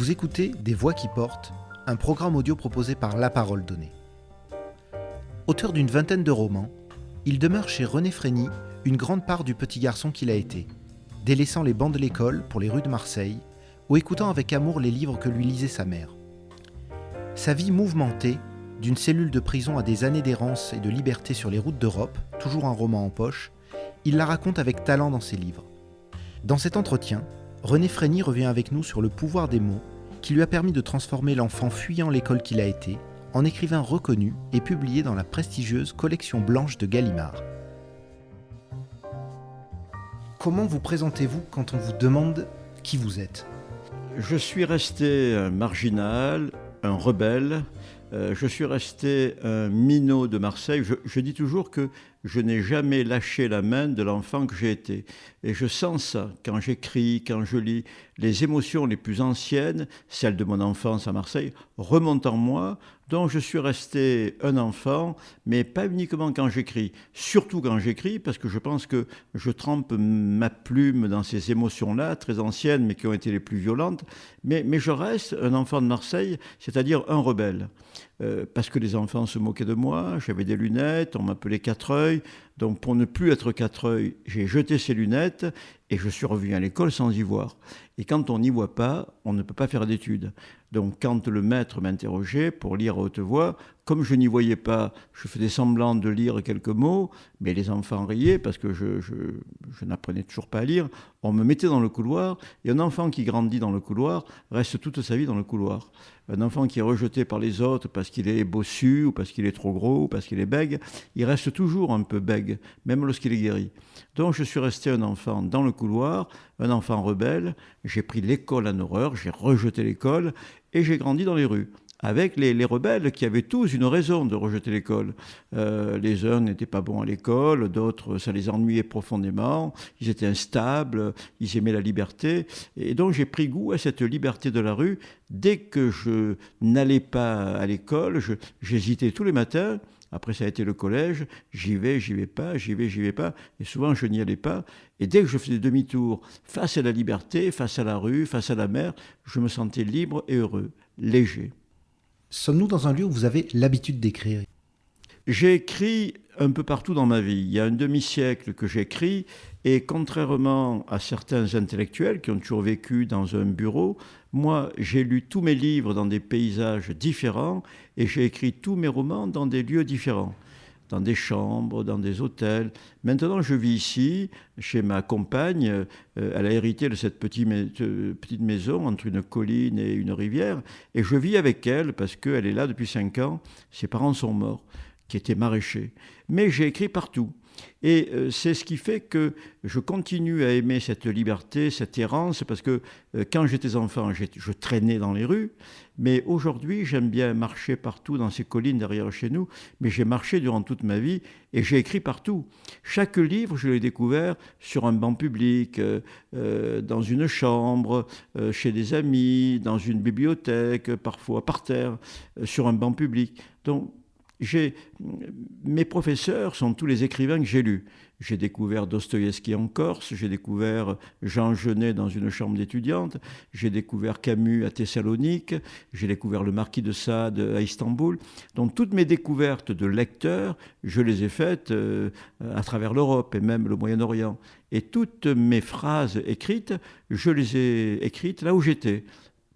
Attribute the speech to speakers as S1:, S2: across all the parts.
S1: Vous écoutez Des Voix qui portent, un programme audio proposé par La Parole Donnée. Auteur d'une vingtaine de romans, il demeure chez René Frény une grande part du petit garçon qu'il a été, délaissant les bancs de l'école pour les rues de Marseille ou écoutant avec amour les livres que lui lisait sa mère. Sa vie mouvementée, d'une cellule de prison à des années d'errance et de liberté sur les routes d'Europe, toujours un roman en poche, il la raconte avec talent dans ses livres. Dans cet entretien, René Frény revient avec nous sur le pouvoir des mots qui lui a permis de transformer l'enfant fuyant l'école qu'il a été en écrivain reconnu et publié dans la prestigieuse collection blanche de Gallimard. Comment vous présentez-vous quand on vous demande qui vous êtes ?
S2: Je suis resté un marginal, un rebelle. Je suis resté un minot de Marseille. Je dis toujours que je n'ai jamais lâché la main de l'enfant que j'ai été. Et je sens ça quand j'écris, quand je lis. Les émotions les plus anciennes, celles de mon enfance à Marseille, remontent en moi. Donc je suis resté un enfant, mais pas uniquement quand j'écris. Surtout quand j'écris, parce que je pense que je trempe ma plume dans ces émotions-là, très anciennes, mais qui ont été les plus violentes. Mais je reste un enfant de Marseille, c'est-à-dire un rebelle. Parce que les enfants se moquaient de moi, j'avais des lunettes, on m'appelait Quatre-Œils. Donc pour ne plus être Quatre-Œils, j'ai jeté ces lunettes et je suis revenu à l'école sans y voir. Et quand on n'y voit pas, on ne peut pas faire d'études. Donc quand le maître m'interrogeait pour lire à haute voix, comme je n'y voyais pas, je faisais semblant de lire quelques mots, mais les enfants riaient parce que je n'apprenais toujours pas à lire. On me mettait dans le couloir, et un enfant qui grandit dans le couloir reste toute sa vie dans le couloir. Un enfant qui est rejeté par les autres parce qu'il est bossu, ou parce qu'il est trop gros, ou parce qu'il est bègue, il reste toujours un peu bègue, même lorsqu'il est guéri. Donc je suis resté un enfant dans le couloir, un enfant rebelle. J'ai pris l'école en horreur, j'ai rejeté l'école, et j'ai grandi dans les rues, avec les rebelles qui avaient tous une raison de rejeter l'école. Les uns n'étaient pas bons à l'école, d'autres, ça les ennuyait profondément, ils étaient instables, ils aimaient la liberté. Et donc j'ai pris goût à cette liberté de la rue. Dès que je n'allais pas à l'école, j'hésitais tous les matins. Après, ça a été le collège, j'y vais pas, j'y vais pas, et souvent je n'y allais pas. Et dès que je faisais demi-tour face à la liberté, face à la rue, face à la mer, je me sentais libre et heureux, léger.
S1: Sommes-nous dans un lieu où vous avez l'habitude d'écrire ?
S2: J'ai écrit un peu partout dans ma vie. Il y a un demi-siècle que j'écris, et contrairement à certains intellectuels qui ont toujours vécu dans un bureau, moi, j'ai lu tous mes livres dans des paysages différents, et j'ai écrit tous mes romans dans des lieux différents, dans des chambres, dans des hôtels. Maintenant, je vis ici, chez ma compagne. Elle a hérité de cette petite maison entre une colline et une rivière, et je vis avec elle parce qu'elle est là depuis 5 ans. Ses parents sont morts, qui étaient maraîchers. Mais j'ai écrit partout. Et c'est ce qui fait que je continue à aimer cette liberté, cette errance, parce que quand j'étais enfant, je traînais dans les rues, mais aujourd'hui, j'aime bien marcher partout dans ces collines derrière chez nous, mais j'ai marché durant toute ma vie et j'ai écrit partout. Chaque livre, je l'ai découvert sur un banc public, dans une chambre, chez des amis, dans une bibliothèque, parfois par terre, sur un banc public. Donc, mes professeurs sont tous les écrivains que j'ai lus. J'ai découvert Dostoïevski en Corse, j'ai découvert Jean Genet dans une chambre d'étudiante, j'ai découvert Camus à Thessalonique, j'ai découvert le Marquis de Sade à Istanbul. Donc toutes mes découvertes de lecteurs, je les ai faites à travers l'Europe et même le Moyen-Orient. Et toutes mes phrases écrites, je les ai écrites là où j'étais.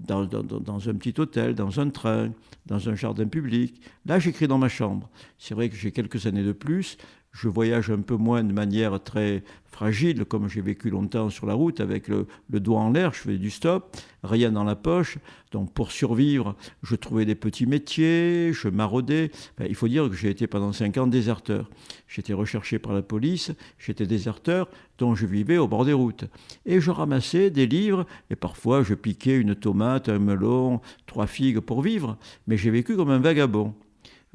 S2: Dans un petit hôtel, dans un train, dans un jardin public. Là, j'écris dans ma chambre. C'est vrai que j'ai quelques années de plus. Je voyage un peu moins de manière très fragile, comme j'ai vécu longtemps sur la route, avec le doigt en l'air, je faisais du stop, rien dans la poche. Donc pour survivre, je trouvais des petits métiers, je maraudais. Il faut dire que j'ai été pendant 5 ans déserteur. J'étais recherché par la police, j'étais déserteur, donc je vivais au bord des routes. Et je ramassais des livres, et parfois je piquais une tomate, un melon, 3 figues pour vivre. Mais j'ai vécu comme un vagabond.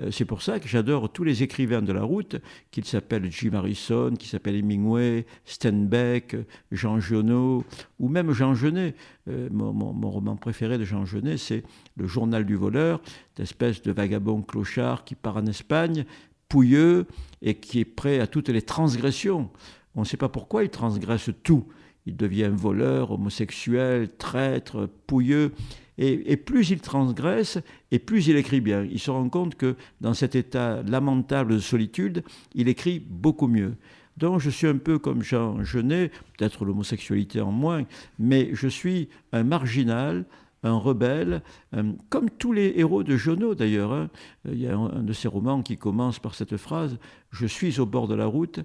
S2: C'est pour ça que j'adore tous les écrivains de la route, qu'ils s'appellent Jim Harrison, qui s'appellent Hemingway, Steinbeck, Jean Giono, ou même Jean Genet. Mon roman préféré de Jean Genet, c'est Le Journal du voleur, cette espèce de vagabond clochard qui part en Espagne, pouilleux, et qui est prêt à toutes les transgressions. On ne sait pas pourquoi il transgresse tout. Il devient voleur, homosexuel, traître, pouilleux. Et plus il transgresse, et plus il écrit bien. Il se rend compte que dans cet état lamentable de solitude, il écrit beaucoup mieux. Donc je suis un peu comme Jean Genet, peut-être l'homosexualité en moins, mais je suis un marginal, un rebelle, comme tous les héros de Genot d'ailleurs. Hein. Il y a un de ses romans qui commence par cette phrase « Je suis au bord de la route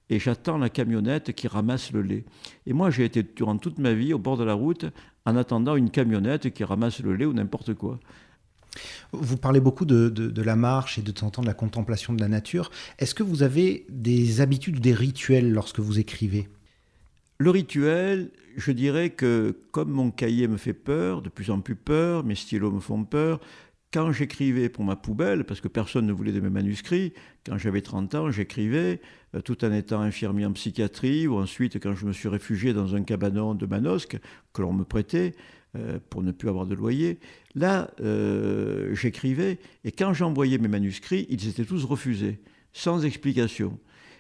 S2: et j'attends la camionnette qui ramasse le lait ». Et moi j'ai été durant toute ma vie au bord de la route en attendant une camionnette qui ramasse le lait ou n'importe quoi.
S1: Vous parlez beaucoup de la marche et de temps en temps de la contemplation de la nature. Est-ce que vous avez des habitudes ou des rituels lorsque vous écrivez ?
S2: Le rituel, je dirais que comme mon cahier me fait peur, de plus en plus peur, mes stylos me font peur, quand j'écrivais pour ma poubelle, parce que personne ne voulait de mes manuscrits, quand j'avais 30 ans, j'écrivais, tout en étant infirmier en psychiatrie, ou ensuite quand je me suis réfugié dans un cabanon de Manosque que l'on me prêtait pour ne plus avoir de loyer. Là, j'écrivais, et quand j'envoyais mes manuscrits, ils étaient tous refusés, sans explication.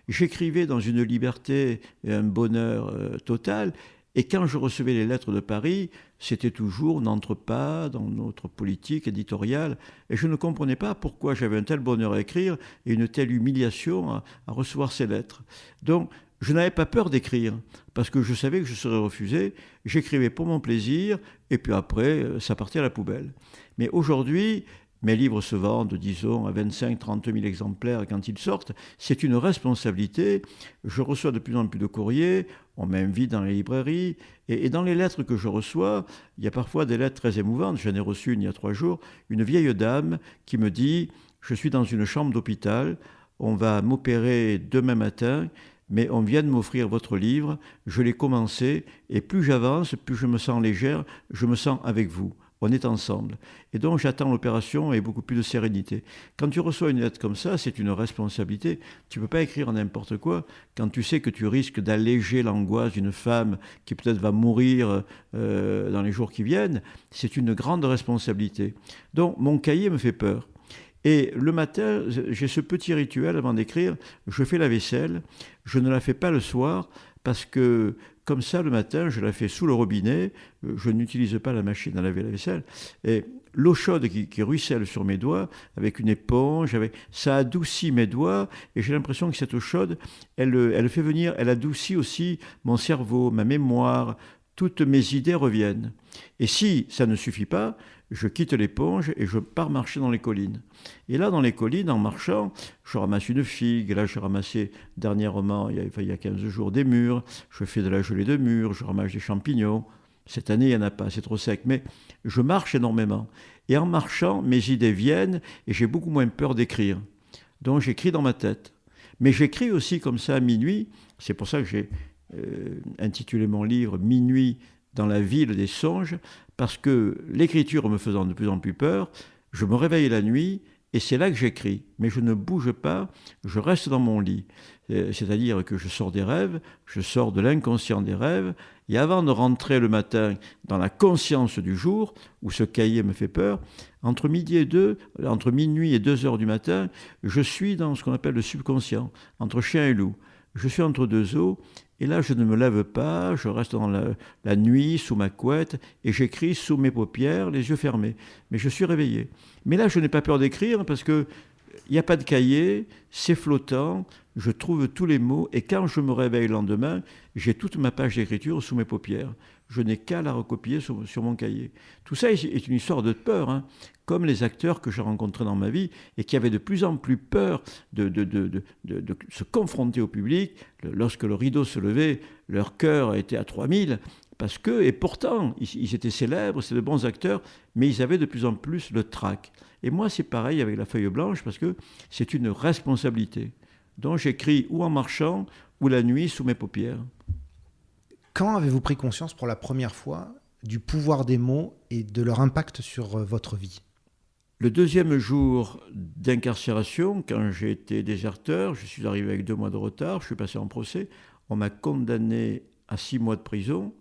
S2: J'écrivais dans une liberté et un bonheur total. Et quand je recevais les lettres de Paris, c'était toujours « n'entre pas dans notre politique éditoriale ». Et je ne comprenais pas pourquoi j'avais un tel bonheur à écrire et une telle humiliation à recevoir ces lettres. Donc, je n'avais pas peur d'écrire, parce que je savais que je serais refusé. J'écrivais pour mon plaisir, et puis après, ça partait à la poubelle. Mais aujourd'hui, mes livres se vendent, disons, à 25-30 000 exemplaires quand ils sortent. C'est une responsabilité. Je reçois de plus en plus de courriers. On m'invite dans les librairies. Et dans les lettres que je reçois, il y a parfois des lettres très émouvantes. J'en ai reçu une il y a 3 jours. Une vieille dame qui me dit « Je suis dans une chambre d'hôpital. On va m'opérer demain matin. Mais on vient de m'offrir votre livre. Je l'ai commencé. Et plus j'avance, plus je me sens légère. Je me sens avec vous. On est ensemble. Et donc j'attends l'opération avec beaucoup plus de sérénité. Quand tu reçois une lettre comme ça, c'est une responsabilité. Tu ne peux pas écrire n'importe quoi quand tu sais que tu risques d'alléger l'angoisse d'une femme qui peut-être va mourir dans les jours qui viennent. C'est une grande responsabilité. Donc mon cahier me fait peur. Et le matin, j'ai ce petit rituel avant d'écrire. Je fais la vaisselle. Je ne la fais pas le soir parce que comme ça, le matin, je la fais sous le robinet. Je n'utilise pas la machine à laver la vaisselle. Et l'eau chaude qui ruisselle sur mes doigts, avec une éponge, ça adoucit mes doigts. Et j'ai l'impression que cette eau chaude, elle fait venir, elle adoucit aussi mon cerveau, ma mémoire. Toutes mes idées reviennent. Et si ça ne suffit pas, je quitte l'éponge et je pars marcher dans les collines. Et là, dans les collines, en marchant, je ramasse une figue. Là, j'ai ramassé dernièrement, il y a 15 jours, des mûres. Je fais de la gelée de mûres, je ramasse des champignons. Cette année, il n'y en a pas, c'est trop sec. Mais je marche énormément. Et en marchant, mes idées viennent et j'ai beaucoup moins peur d'écrire. Donc, j'écris dans ma tête. Mais j'écris aussi comme ça à minuit. C'est pour ça que j'ai intitulé mon livre « Minuit dans la ville des songes », parce que l'écriture me faisant de plus en plus peur, je me réveille la nuit et c'est là que j'écris. Mais je ne bouge pas, je reste dans mon lit. C'est-à-dire que je sors des rêves, je sors de l'inconscient des rêves, et avant de rentrer le matin dans la conscience du jour, où ce cahier me fait peur, entre minuit et 2 heures du matin, je suis dans ce qu'on appelle le subconscient, entre chien et loup. Je suis entre deux eaux, et là je ne me lève pas, je reste dans la nuit, sous ma couette, et j'écris sous mes paupières, les yeux fermés. Mais je suis réveillé. Mais là je n'ai pas peur d'écrire, parce que il n'y a pas de cahier, c'est flottant, je trouve tous les mots, et quand je me réveille le lendemain, j'ai toute ma page d'écriture sous mes paupières. Je n'ai qu'à la recopier sur mon cahier. Tout ça est une histoire de peur, hein, comme les acteurs que j'ai rencontrés dans ma vie et qui avaient de plus en plus peur de se confronter au public. Lorsque le rideau se levait, leur cœur était à 3000, parce que, et pourtant, ils étaient célèbres, c'est de bons acteurs, mais ils avaient de plus en plus le trac. Et moi, c'est pareil avec la feuille blanche, parce que c'est une responsabilité. Donc j'écris ou en marchant, ou la nuit sous mes paupières.
S1: Quand avez-vous pris conscience pour la première fois du pouvoir des mots et de leur impact sur votre vie ?
S2: Le deuxième jour d'incarcération, quand j'ai été déserteur, je suis arrivé avec 2 mois de retard, je suis passé en procès, on m'a condamné à 6 mois de prison.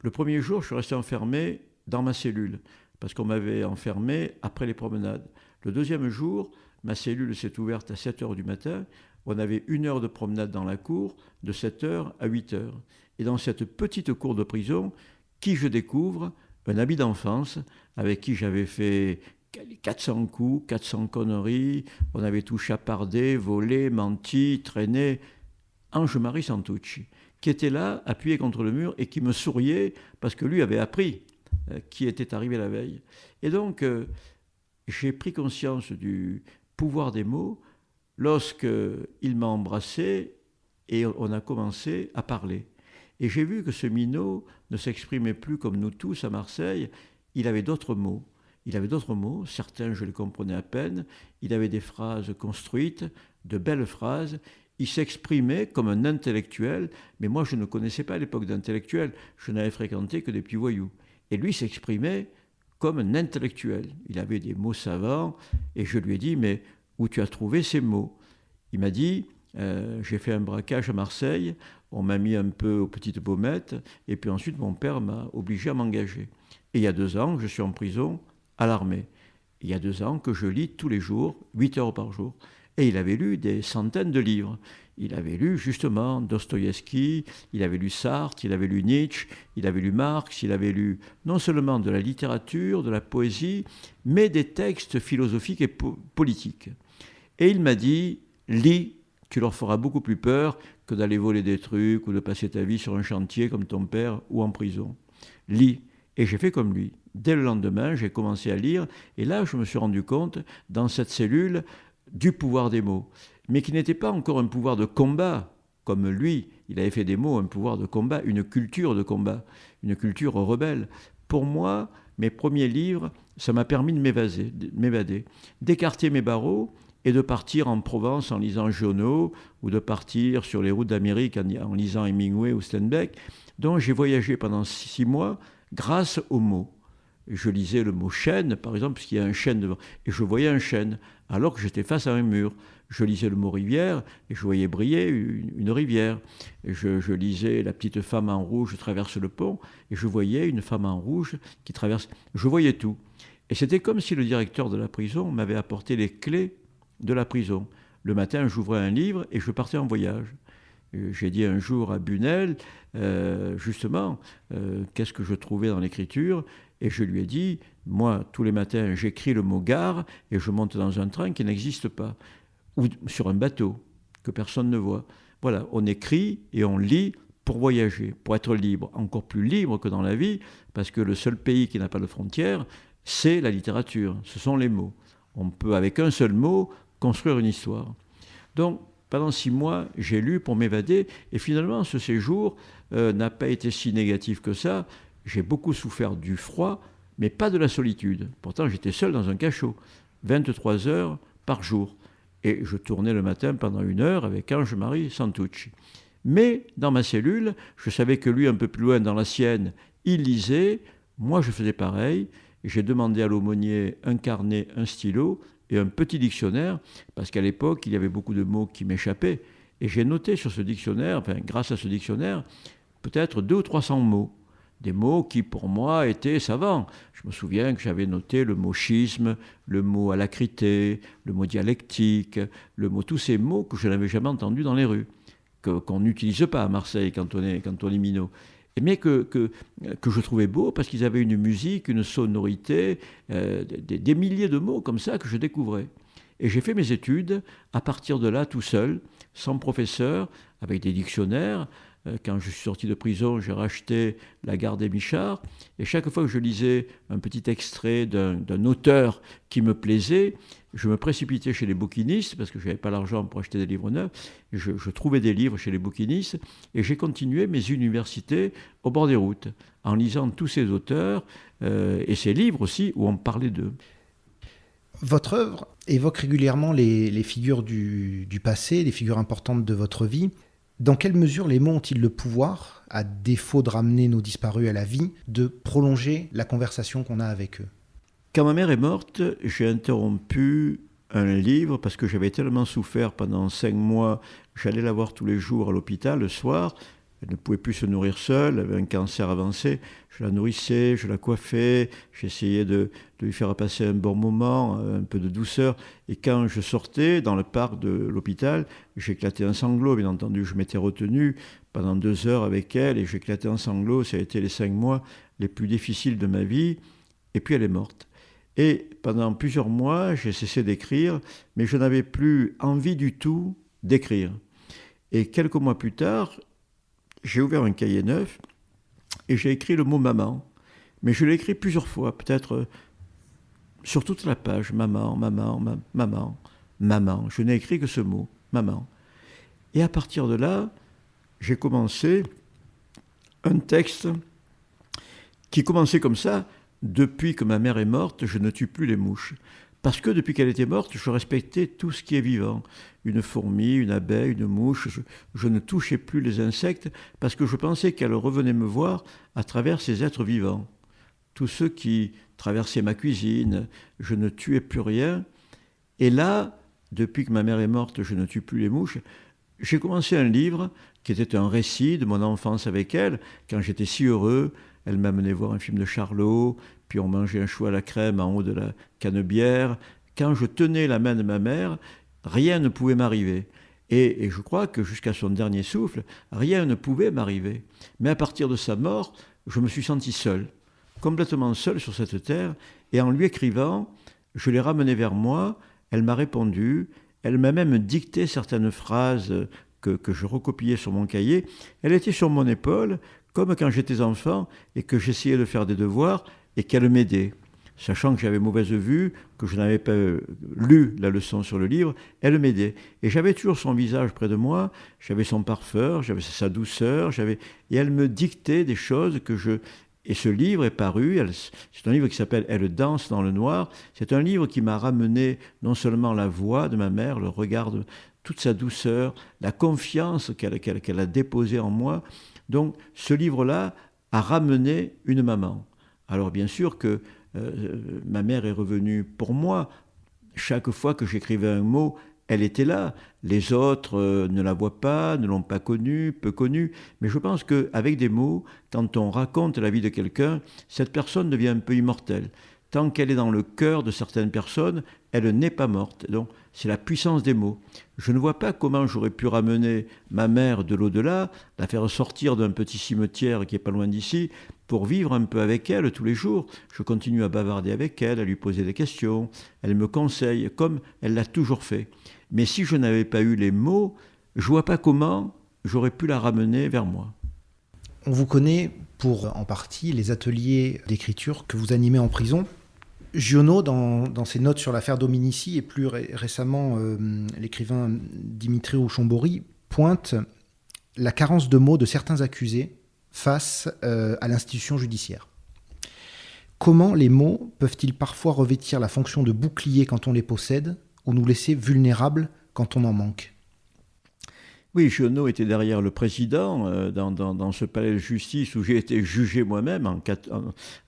S2: Le premier jour, je suis resté enfermé dans ma cellule, parce qu'on m'avait enfermé après les promenades. Le deuxième jour, ma cellule s'est ouverte à 7 heures du matin, on avait 1 heure de promenade dans la cour, de 7 heures à 8 heures. Et dans cette petite cour de prison, qui je découvre ? un ami d'enfance avec qui j'avais fait 400 coups, 400 conneries, on avait tout chapardé, volé, menti, traîné, Ange-Marie Santucci, qui était là, appuyé contre le mur, et qui me souriait parce que lui avait appris qui était arrivé la veille. Et donc, j'ai pris conscience du pouvoir des mots lorsqu'il m'a embrassé et on a commencé à parler. Et j'ai vu que ce minot ne s'exprimait plus comme nous tous à Marseille, il avait d'autres mots. Il avait d'autres mots, certains je les comprenais à peine, il avait des phrases construites, de belles phrases, il s'exprimait comme un intellectuel, mais moi je ne connaissais pas à l'époque d'intellectuel, je n'avais fréquenté que des petits voyous. Et lui s'exprimait comme un intellectuel. Il avait des mots savants, et je lui ai dit, mais où tu as trouvé ces mots? Il m'a dit, j'ai fait un braquage à Marseille, on m'a mis un peu aux petites baumettes, et puis ensuite mon père m'a obligé à m'engager. Et il y a 2 ans, je suis en prison à l'armée. Il y a 2 ans que je lis tous les jours, 8 heures par jour. Et il avait lu des centaines de livres. Il avait lu justement Dostoïevski, il avait lu Sartre, il avait lu Nietzsche, il avait lu Marx, il avait lu non seulement de la littérature, de la poésie, mais des textes philosophiques et politiques. Et il m'a dit, lis, tu leur feras beaucoup plus peur que d'aller voler des trucs ou de passer ta vie sur un chantier comme ton père ou en prison. Lis. Et j'ai fait comme lui. Dès le lendemain, j'ai commencé à lire, et là, je me suis rendu compte, dans cette cellule, du pouvoir des mots, mais qui n'était pas encore un pouvoir de combat, comme lui, il avait fait des mots un pouvoir de combat, une culture de combat, une culture rebelle. Pour moi, mes premiers livres, ça m'a permis de m'évader, d'écarter mes barreaux et de partir en Provence en lisant Giono, ou de partir sur les routes d'Amérique en lisant Hemingway ou Steinbeck. Donc j'ai voyagé pendant 6 mois grâce aux mots. Je lisais le mot chêne, par exemple, puisqu'il y a un chêne devant, et je voyais un chêne, alors que j'étais face à un mur. Je lisais le mot rivière, et je voyais briller une rivière. Et je lisais La petite femme en rouge traverse le pont, et je voyais une femme en rouge qui traverse. Je voyais tout. Et c'était comme si le directeur de la prison m'avait apporté les clés de la prison. Le matin, j'ouvrais un livre et je partais en voyage. J'ai dit un jour à Bunel, justement, qu'est-ce que je trouvais dans l'écriture, et je lui ai dit, moi, tous les matins, j'écris le mot gare et je monte dans un train qui n'existe pas, ou sur un bateau que personne ne voit. Voilà, on écrit et on lit pour voyager, pour être libre, encore plus libre que dans la vie, parce que le seul pays qui n'a pas de frontières, c'est la littérature, ce sont les mots. On peut, avec un seul mot, construire une histoire. Donc, pendant 6 mois, j'ai lu pour m'évader, et finalement, ce séjour n'a pas été si négatif que ça. J'ai beaucoup souffert du froid, mais pas de la solitude. Pourtant, j'étais seul dans un cachot, 23 heures par jour. Et je tournais le matin pendant 1 heure avec Ange-Marie Santucci. Mais dans ma cellule, je savais que lui, un peu plus loin dans la sienne, il lisait. Moi, je faisais pareil. J'ai demandé à l'aumônier un carnet, un stylo et un petit dictionnaire, parce qu'à l'époque, il y avait beaucoup de mots qui m'échappaient. Et j'ai noté sur ce dictionnaire, enfin, grâce à ce dictionnaire, peut-être 200 ou 300 mots. Des mots qui, pour moi, étaient savants. Je me souviens que j'avais noté le mot schisme, le mot alacrité, le mot dialectique, tous ces mots que je n'avais jamais entendus dans les rues, qu'on n'utilise pas à Marseille quand on est minot. Mais que je trouvais beau parce qu'ils avaient une musique, une sonorité, des milliers de mots comme ça que je découvrais. Et j'ai fait mes études à partir de là, tout seul, sans professeur, avec des dictionnaires. Quand je suis sorti de prison, j'ai racheté La Gare des Michards. Et chaque fois que je lisais un petit extrait d'un auteur qui me plaisait, je me précipitais chez les bouquinistes, parce que je n'avais pas l'argent pour acheter des livres neufs. Je trouvais des livres chez les bouquinistes. Et j'ai continué mes universités au bord des routes, en lisant tous ces auteurs et ces livres aussi où on parlait d'eux.
S1: Votre œuvre évoque régulièrement les figures du passé, les figures importantes de votre vie. Dans quelle mesure les mots ont-ils le pouvoir, à défaut de ramener nos disparus à la vie, de prolonger la conversation qu'on a avec eux?
S2: Quand ma mère est morte, j'ai interrompu un livre parce que j'avais tellement souffert pendant 5 mois. J'allais la voir tous les jours à l'hôpital le soir. Elle ne pouvait plus se nourrir seule, elle avait un cancer avancé. Je la nourrissais, je la coiffais, j'essayais de lui faire passer un bon moment, un peu de douceur. Et quand je sortais dans le parc de l'hôpital, j'éclatais en sanglots, bien entendu. Je m'étais retenu pendant 2 heures avec elle et j'éclatais en sanglots. Ça a été les 5 mois les plus difficiles de ma vie. Et puis elle est morte. Et pendant plusieurs mois, j'ai cessé d'écrire, mais je n'avais plus envie du tout d'écrire. Et quelques mois plus tard, j'ai ouvert un cahier neuf et j'ai écrit le mot maman. Mais je l'ai écrit plusieurs fois, peut-être sur toute la page. Maman, maman, maman, maman. Je n'ai écrit que ce mot, maman. Et à partir de là, j'ai commencé un texte qui commençait comme ça. Depuis que ma mère est morte, je ne tue plus les mouches. Parce que depuis qu'elle était morte, je respectais tout ce qui est vivant. Une fourmi, une abeille, une mouche. Je ne touchais plus les insectes parce que je pensais qu'elle revenait me voir à travers ces êtres vivants. Tous ceux qui traversaient ma cuisine, je ne tuais plus rien. Et là, depuis que ma mère est morte, je ne tue plus les mouches. J'ai commencé un livre qui était un récit de mon enfance avec elle, quand j'étais si heureux. Elle m'a amené voir un film de Charlot, puis on mangeait un chou à la crème en haut de la canebière. Quand je tenais la main de ma mère, rien ne pouvait m'arriver. Et je crois que jusqu'à son dernier souffle, rien ne pouvait m'arriver. Mais à partir de sa mort, je me suis senti seul, complètement seul sur cette terre. Et en lui écrivant, je l'ai ramenée vers moi, elle m'a répondu, elle m'a même dicté certaines phrases que je recopiais sur mon cahier. Elle était sur mon épaule, comme quand j'étais enfant et que j'essayais de faire des devoirs et qu'elle m'aidait. Sachant que j'avais mauvaise vue, que je n'avais pas lu la leçon sur le livre, elle m'aidait. Et j'avais toujours son visage près de moi, j'avais son parfum, j'avais sa douceur, et elle me dictait des choses que je... Et ce livre est paru, c'est un livre qui s'appelle « Elle danse dans le noir ». C'est un livre qui m'a ramené non seulement la voix de ma mère, le regard, toute sa douceur, la confiance qu'elle a déposée en moi. Donc ce livre-là a ramené une maman. Alors bien sûr que ma mère est revenue pour moi. Chaque fois que j'écrivais un mot, elle était là. Les autres ne la voient pas, ne l'ont pas connue, peu connue. Mais je pense qu'avec des mots, quand on raconte la vie de quelqu'un, cette personne devient un peu immortelle. Tant qu'elle est dans le cœur de certaines personnes, elle n'est pas morte. Donc, c'est la puissance des mots. Je ne vois pas comment j'aurais pu ramener ma mère de l'au-delà, la faire sortir d'un petit cimetière qui est pas loin d'ici, pour vivre un peu avec elle tous les jours. Je continue à bavarder avec elle, à lui poser des questions. Elle me conseille, comme elle l'a toujours fait. Mais si je n'avais pas eu les mots, je ne vois pas comment j'aurais pu la ramener vers moi.
S1: On vous connaît pour, en partie, les ateliers d'écriture que vous animez en prison. Giono, dans ses notes sur l'affaire Dominici, et plus récemment l'écrivain Dimitri Ouchombori, pointe la carence de mots de certains accusés face à l'institution judiciaire. Comment les mots peuvent-ils parfois revêtir la fonction de bouclier quand on les possède, ou nous laisser vulnérables quand on en manque ?
S2: Oui, Giono était derrière le président dans ce palais de justice où j'ai été jugé moi-même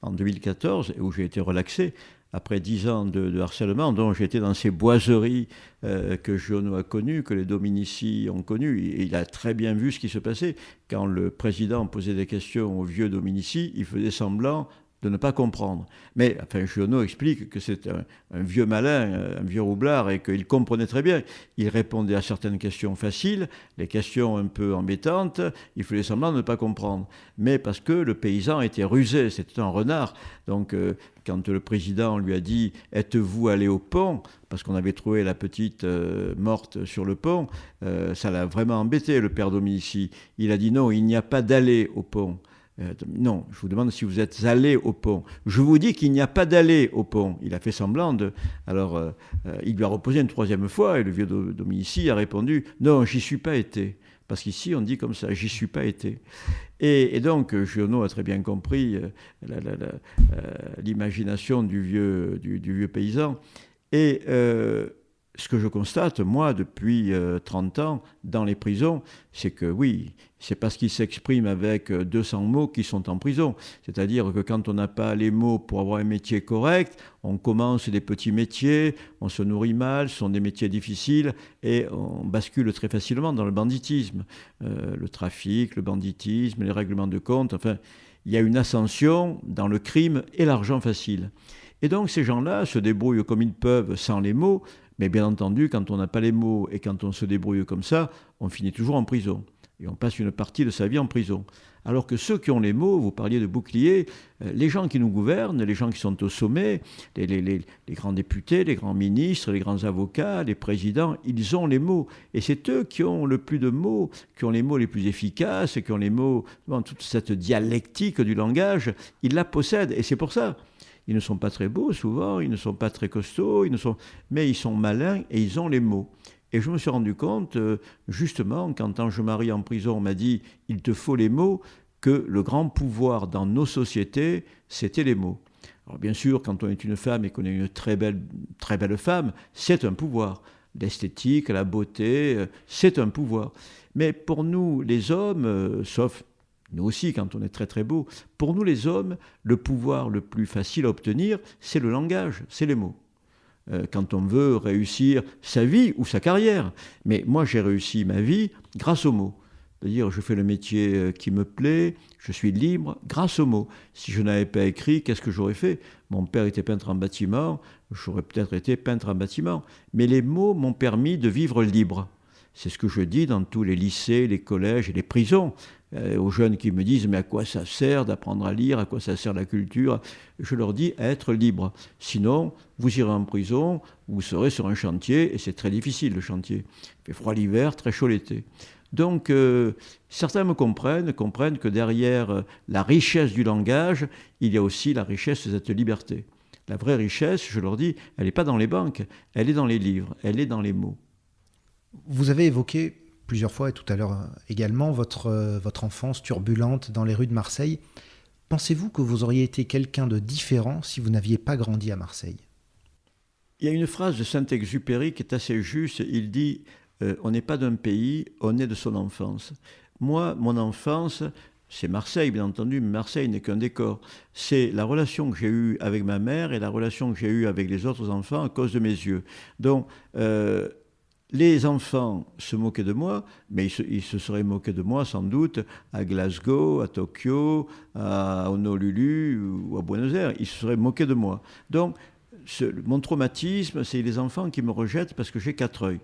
S2: en 2014 et où j'ai été relaxé après 10 ans de harcèlement. Donc j'étais dans ces boiseries que Giono a connues, que les Dominici ont connues. Et il a très bien vu ce qui se passait. Quand le président posait des questions au vieux Dominici, il faisait semblant de ne pas comprendre. Mais enfin, Giono explique que c'est un vieux malin, un vieux roublard, et qu'il comprenait très bien. Il répondait à certaines questions faciles, les questions un peu embêtantes, il faisait semblant de ne pas comprendre. Mais parce que le paysan était rusé, c'était un renard. Donc quand le président lui a dit « Êtes-vous allé au pont ?» parce qu'on avait trouvé la petite morte sur le pont, ça l'a vraiment embêté, le père Dominici. Il a dit « Non, il n'y a pas d'aller au pont ». Non, je vous demande si vous êtes allé au pont. Je vous dis qu'il n'y a pas d'aller au pont. Il a fait semblant de... Alors, il lui a reposé une troisième fois et le vieux Dominici a répondu « Non, j'y suis pas été ». Parce qu'ici, on dit comme ça « J'y suis pas été ». Et donc, Giono a très bien compris l'imagination du vieux paysan. Et ce que je constate, moi, depuis 30 ans, dans les prisons, c'est que oui, c'est parce qu'ils s'expriment avec 200 mots qu'ils sont en prison. C'est-à-dire que quand on n'a pas les mots pour avoir un métier correct, on commence des petits métiers, on se nourrit mal, ce sont des métiers difficiles, et on bascule très facilement dans le banditisme. Le trafic, le banditisme, les règlements de compte, enfin, il y a une ascension dans le crime et l'argent facile. Et donc ces gens-là se débrouillent comme ils peuvent sans les mots, mais bien entendu, quand on n'a pas les mots et quand on se débrouille comme ça, on finit toujours en prison. Et on passe une partie de sa vie en prison. Alors que ceux qui ont les mots, vous parliez de boucliers, les gens qui nous gouvernent, les gens qui sont au sommet, les grands députés, les grands ministres, les grands avocats, les présidents, ils ont les mots. Et c'est eux qui ont le plus de mots, qui ont les mots les plus efficaces, qui ont les mots, toute cette dialectique du langage, ils la possèdent. Et c'est pour ça. Ils ne sont pas très beaux souvent, ils ne sont pas très costauds, mais ils sont malins et ils ont les mots. Et je me suis rendu compte, justement, quand Ange-Marie en prison m'a dit « il te faut les mots », que le grand pouvoir dans nos sociétés, c'était les mots. Alors bien sûr, quand on est une femme et qu'on est une très belle femme, c'est un pouvoir. L'esthétique, la beauté, c'est un pouvoir. Mais pour nous, les hommes, sauf nous aussi, quand on est très très beau, pour nous les hommes, le pouvoir le plus facile à obtenir, c'est le langage, c'est les mots. Quand on veut réussir sa vie ou sa carrière. Mais moi, j'ai réussi ma vie grâce aux mots. C'est-à-dire, je fais le métier qui me plaît, je suis libre grâce aux mots. Si je n'avais pas écrit, qu'est-ce que j'aurais fait? Mon père était peintre en bâtiment, j'aurais peut-être été peintre en bâtiment. Mais les mots m'ont permis de vivre libre. C'est ce que je dis dans tous les lycées, les collèges et les prisons. Aux jeunes qui me disent « mais à quoi ça sert d'apprendre à lire, à quoi ça sert la culture ?» Je leur dis « à être libre. Sinon, vous irez en prison, vous serez sur un chantier, et c'est très difficile le chantier. Il fait froid l'hiver, très chaud l'été. » Donc, certains me comprennent que derrière la richesse du langage, il y a aussi la richesse de cette liberté. La vraie richesse, je leur dis, elle n'est pas dans les banques, elle est dans les livres, elle est dans les mots.
S1: Vous avez évoqué plusieurs fois, et tout à l'heure également, votre enfance turbulente dans les rues de Marseille. Pensez-vous que vous auriez été quelqu'un de différent si vous n'aviez pas grandi à Marseille?
S2: Il y a une phrase de Saint-Exupéry qui est assez juste. Il dit on n'est pas d'un pays, on est de son enfance. Moi, mon enfance, c'est Marseille, bien entendu, mais Marseille n'est qu'un décor. C'est la relation que j'ai eue avec ma mère et la relation que j'ai eue avec les autres enfants à cause de mes yeux. Donc, les enfants se moquaient de moi, mais ils se seraient moqués de moi sans doute à Glasgow, à Tokyo, à Honolulu ou à Buenos Aires. Ils se seraient moqués de moi. Donc, mon traumatisme, c'est les enfants qui me rejettent parce que j'ai 4 œils.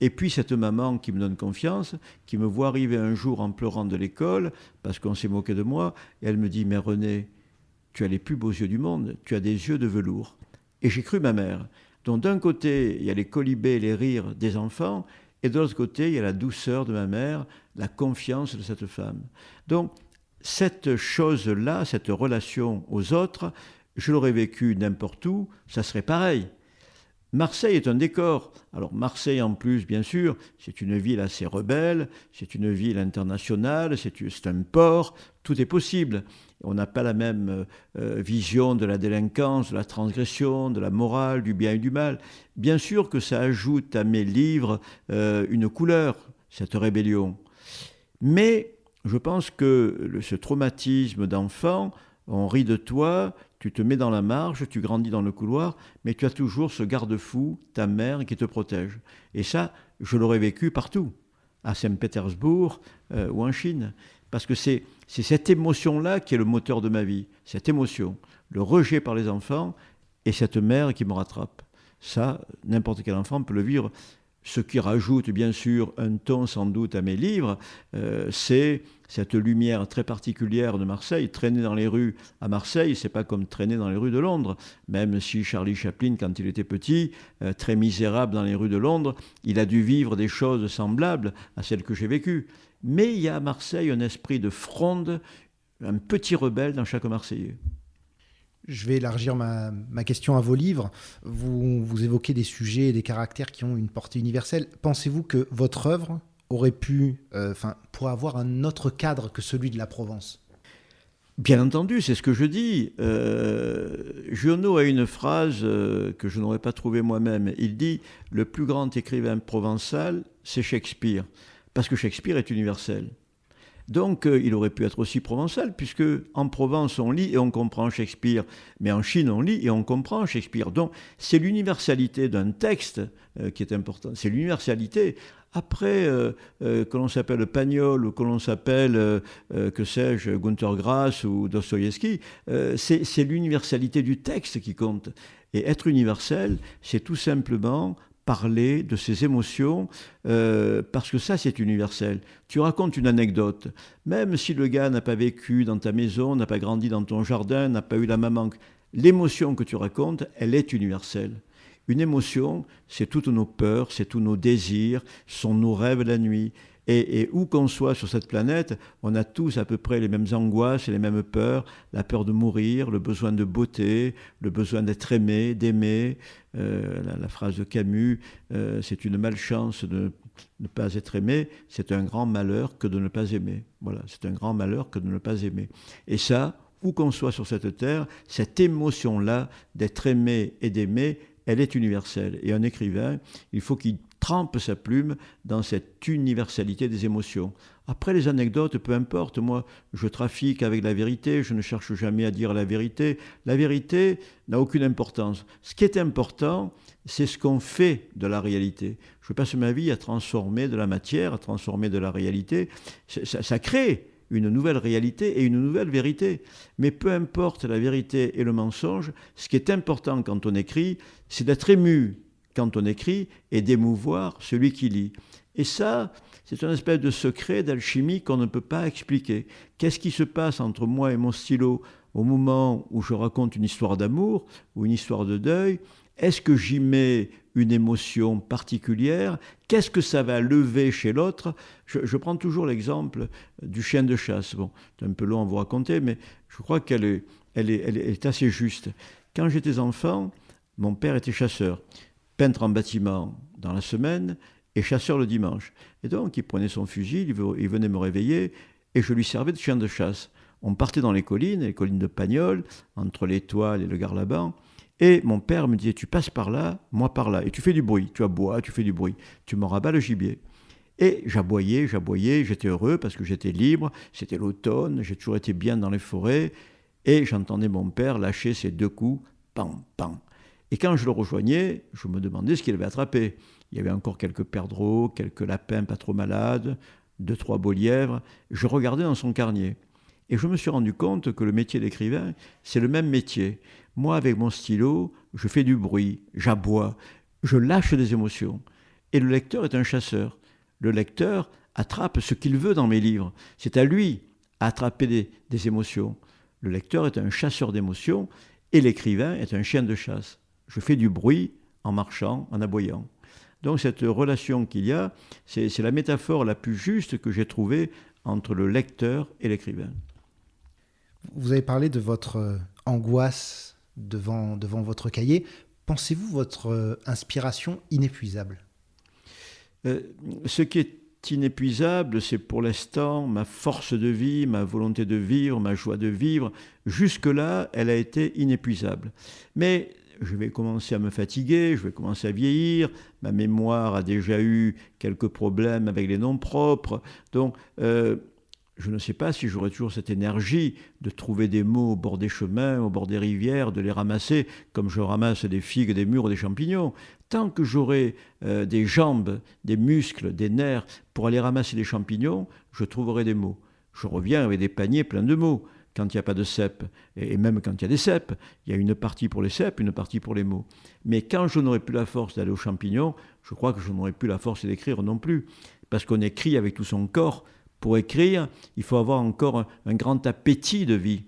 S2: Et puis cette maman qui me donne confiance, qui me voit arriver un jour en pleurant de l'école parce qu'on s'est moqué de moi, et elle me dit « Mais René, tu as les plus beaux yeux du monde, tu as des yeux de velours. » Et j'ai cru ma mère. Donc d'un côté, il y a les colibés et les rires des enfants, et de l'autre côté, il y a la douceur de ma mère, la confiance de cette femme. Donc cette chose-là, cette relation aux autres, je l'aurais vécue n'importe où, ça serait pareil. Marseille est un décor. Alors Marseille en plus, bien sûr, c'est une ville assez rebelle, c'est une ville internationale, c'est un port, tout est possible. On n'a pas la même vision de la délinquance, de la transgression, de la morale, du bien et du mal. Bien sûr que ça ajoute à mes livres une couleur, cette rébellion. Mais je pense que ce traumatisme d'enfant, on rit de toi, tu te mets dans la marge, tu grandis dans le couloir, mais tu as toujours ce garde-fou, ta mère, qui te protège. Et ça, je l'aurais vécu partout, à Saint-Pétersbourg ou en Chine. Parce que c'est cette émotion-là qui est le moteur de ma vie, cette émotion, le rejet par les enfants et cette mère qui me rattrape. Ça, n'importe quel enfant peut le vivre. Ce qui rajoute bien sûr un ton sans doute à mes livres, c'est cette lumière très particulière de Marseille. Traîner dans les rues à Marseille, c'est pas comme traîner dans les rues de Londres. Même si Charlie Chaplin, quand il était petit, très misérable dans les rues de Londres, il a dû vivre des choses semblables à celles que j'ai vécues. Mais il y a à Marseille un esprit de fronde, un petit rebelle dans chaque Marseillais.
S1: Je vais élargir ma question à vos livres. Vous évoquez des sujets et des caractères qui ont une portée universelle. Pensez-vous que votre œuvre aurait pourrait avoir un autre cadre que celui de la Provence?
S2: Bien entendu, c'est ce que je dis. Giono a une phrase que je n'aurais pas trouvée moi-même. Il dit « Le plus grand écrivain provençal, c'est Shakespeare », parce que Shakespeare est universel. Donc, il aurait pu être aussi provençal, puisque en Provence, on lit et on comprend Shakespeare, mais en Chine, on lit et on comprend Shakespeare. Donc, c'est l'universalité d'un texte qui est importante. C'est l'universalité. Après, que l'on s'appelle Pagnol ou que l'on s'appelle, que sais-je, Günter Grass ou Dostoïevski, c'est l'universalité du texte qui compte. Et être universel, c'est tout simplement parler de ses émotions, parce que ça, c'est universel. Tu racontes une anecdote, même si le gars n'a pas vécu dans ta maison, n'a pas grandi dans ton jardin, n'a pas eu la maman, l'émotion que tu racontes, elle est universelle. Une émotion, c'est toutes nos peurs, c'est tous nos désirs, sont nos rêves la nuit. Et où qu'on soit sur cette planète, on a tous à peu près les mêmes angoisses et les mêmes peurs, la peur de mourir, le besoin de beauté, le besoin d'être aimé, d'aimer. La phrase de Camus, c'est une malchance de ne pas être aimé, c'est un grand malheur que de ne pas aimer. Voilà, c'est un grand malheur que de ne pas aimer. Et ça, où qu'on soit sur cette terre, cette émotion-là d'être aimé et d'aimer, elle est universelle. Et un écrivain, il faut qu'il trempe sa plume dans cette universalité des émotions. Après, les anecdotes, peu importe. Moi, je trafique avec la vérité, je ne cherche jamais à dire la vérité. La vérité n'a aucune importance. Ce qui est important, c'est ce qu'on fait de la réalité. Je passe ma vie à transformer de la matière, à transformer de la réalité. Ça crée une nouvelle réalité et une nouvelle vérité. Mais peu importe la vérité et le mensonge, ce qui est important quand on écrit, c'est d'être ému quand on écrit et d'émouvoir celui qui lit. Et ça, c'est une espèce de secret d'alchimie qu'on ne peut pas expliquer. Qu'est-ce qui se passe entre moi et mon stylo au moment où je raconte une histoire d'amour ou une histoire de deuil? Est-ce que j'y mets une émotion particulière? Qu'est-ce que ça va lever chez l'autre? Je prends toujours l'exemple du chien de chasse. Bon, c'est un peu long à vous raconter, mais je crois qu'elle est assez juste. Quand j'étais enfant, mon père était chasseur, peintre en bâtiment dans la semaine et chasseur le dimanche. Et donc, il prenait son fusil, il venait me réveiller et je lui servais de chien de chasse. On partait dans les collines de Pagnol, entre l'étoile et le Garlaban. Et mon père me disait, tu passes par là, moi par là, et tu fais du bruit, tu aboies, tu fais du bruit, tu me rabats le gibier. Et j'aboyais, j'étais heureux parce que j'étais libre, c'était l'automne, j'ai toujours été bien dans les forêts, et j'entendais mon père lâcher ses deux coups, pam, pam. Et quand je le rejoignais, je me demandais ce qu'il avait attrapé. Il y avait encore quelques perdreaux, quelques lapins pas trop malades, 2-3 beaux lièvres. Je regardais dans son carnier. Et je me suis rendu compte que le métier d'écrivain, c'est le même métier. Moi, avec mon stylo, je fais du bruit, j'aboie, je lâche des émotions. Et le lecteur est un chasseur. Le lecteur attrape ce qu'il veut dans mes livres. C'est à lui à attraper des émotions. Le lecteur est un chasseur d'émotions et l'écrivain est un chien de chasse. Je fais du bruit en marchant, en aboyant. Donc cette relation qu'il y a, c'est la métaphore la plus juste que j'ai trouvée entre le lecteur et l'écrivain.
S1: Vous avez parlé de votre angoisse devant votre cahier. Pensez-vous votre inspiration inépuisable?
S2: Ce qui est inépuisable, c'est pour l'instant ma force de vie, ma volonté de vivre, ma joie de vivre. Jusque-là, elle a été inépuisable. Mais je vais commencer à me fatiguer, je vais commencer à vieillir, ma mémoire a déjà eu quelques problèmes avec les noms propres. Donc, je ne sais pas si j'aurai toujours cette énergie de trouver des mots au bord des chemins, au bord des rivières, de les ramasser comme je ramasse des figues, des mûres, des champignons. Tant que j'aurai des jambes, des muscles, des nerfs pour aller ramasser des champignons, je trouverai des mots. Je reviens avec des paniers pleins de mots quand il n'y a pas de cèpes. Et même quand il y a des cèpes, il y a une partie pour les cèpes, une partie pour les mots. Mais quand je n'aurai plus la force d'aller aux champignons, je crois que je n'aurai plus la force d'écrire non plus. Parce qu'on écrit avec tout son corps. Pour écrire, il faut avoir encore un grand appétit de vie.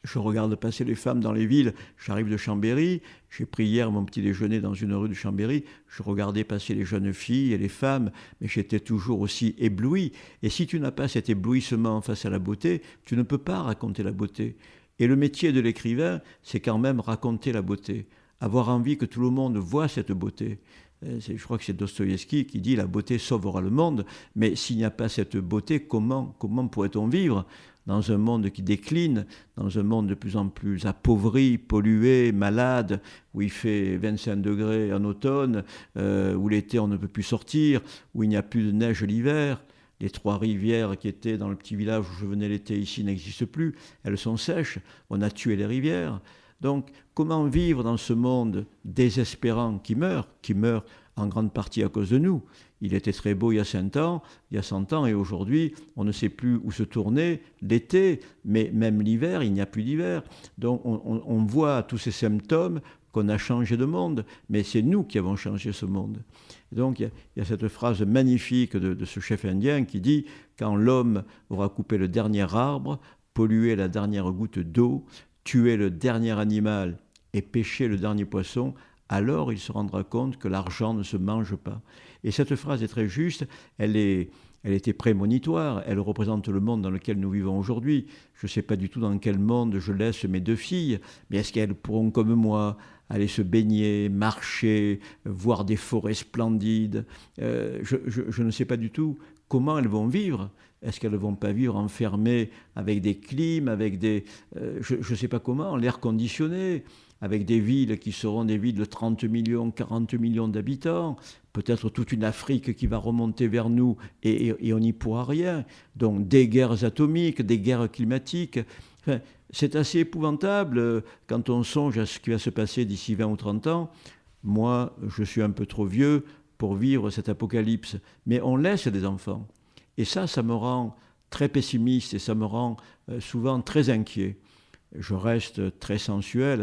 S2: Je regarde passer les femmes dans les villes, j'arrive de Chambéry, j'ai pris hier mon petit déjeuner dans une rue de Chambéry, je regardais passer les jeunes filles et les femmes, mais j'étais toujours aussi ébloui. Et si tu n'as pas cet éblouissement face à la beauté, tu ne peux pas raconter la beauté. Et le métier de l'écrivain, c'est quand même raconter la beauté, avoir envie que tout le monde voit cette beauté. Je crois que c'est Dostoïevski qui dit « la beauté sauvera le monde », mais s'il n'y a pas cette beauté, comment pourrait-on vivre dans un monde qui décline, dans un monde de plus en plus appauvri, pollué, malade, où il fait 25 degrés en automne, où l'été on ne peut plus sortir, où il n'y a plus de neige l'hiver. Les 3 rivières qui étaient dans le petit village où je venais l'été ici n'existent plus, elles sont sèches, on a tué les rivières. Donc comment vivre dans ce monde désespérant qui meurt en grande partie à cause de nous. Il était très beau il y a 100 ans, et aujourd'hui, on ne sait plus où se tourner l'été, mais même l'hiver, il n'y a plus d'hiver. Donc on voit tous ces symptômes qu'on a changé de monde, mais c'est nous qui avons changé ce monde. Et donc il y a cette phrase magnifique de ce chef indien qui dit « Quand l'homme aura coupé le dernier arbre, pollué la dernière goutte d'eau, tué le dernier animal et pêché le dernier poisson, alors il se rendra compte que l'argent ne se mange pas. » Et cette phrase est très juste, elle était prémonitoire, elle représente le monde dans lequel nous vivons aujourd'hui. Je ne sais pas du tout dans quel monde je laisse mes 2 filles, mais est-ce qu'elles pourront, comme moi, aller se baigner, marcher, voir des forêts splendides? Je ne sais pas du tout comment elles vont vivre. Est-ce qu'elles ne vont pas vivre enfermées avec des clims, avec des... je ne sais pas comment, l'air conditionné, avec des villes qui seront des villes de 30 millions, 40 millions d'habitants, peut-être toute une Afrique qui va remonter vers nous et on n'y pourra rien. Donc des guerres atomiques, des guerres climatiques. Enfin, c'est assez épouvantable quand on songe à ce qui va se passer d'ici 20 ou 30 ans. Moi, je suis un peu trop vieux pour vivre cet apocalypse. Mais on laisse des enfants. Et ça me rend très pessimiste et ça me rend souvent très inquiet. Je reste très sensuel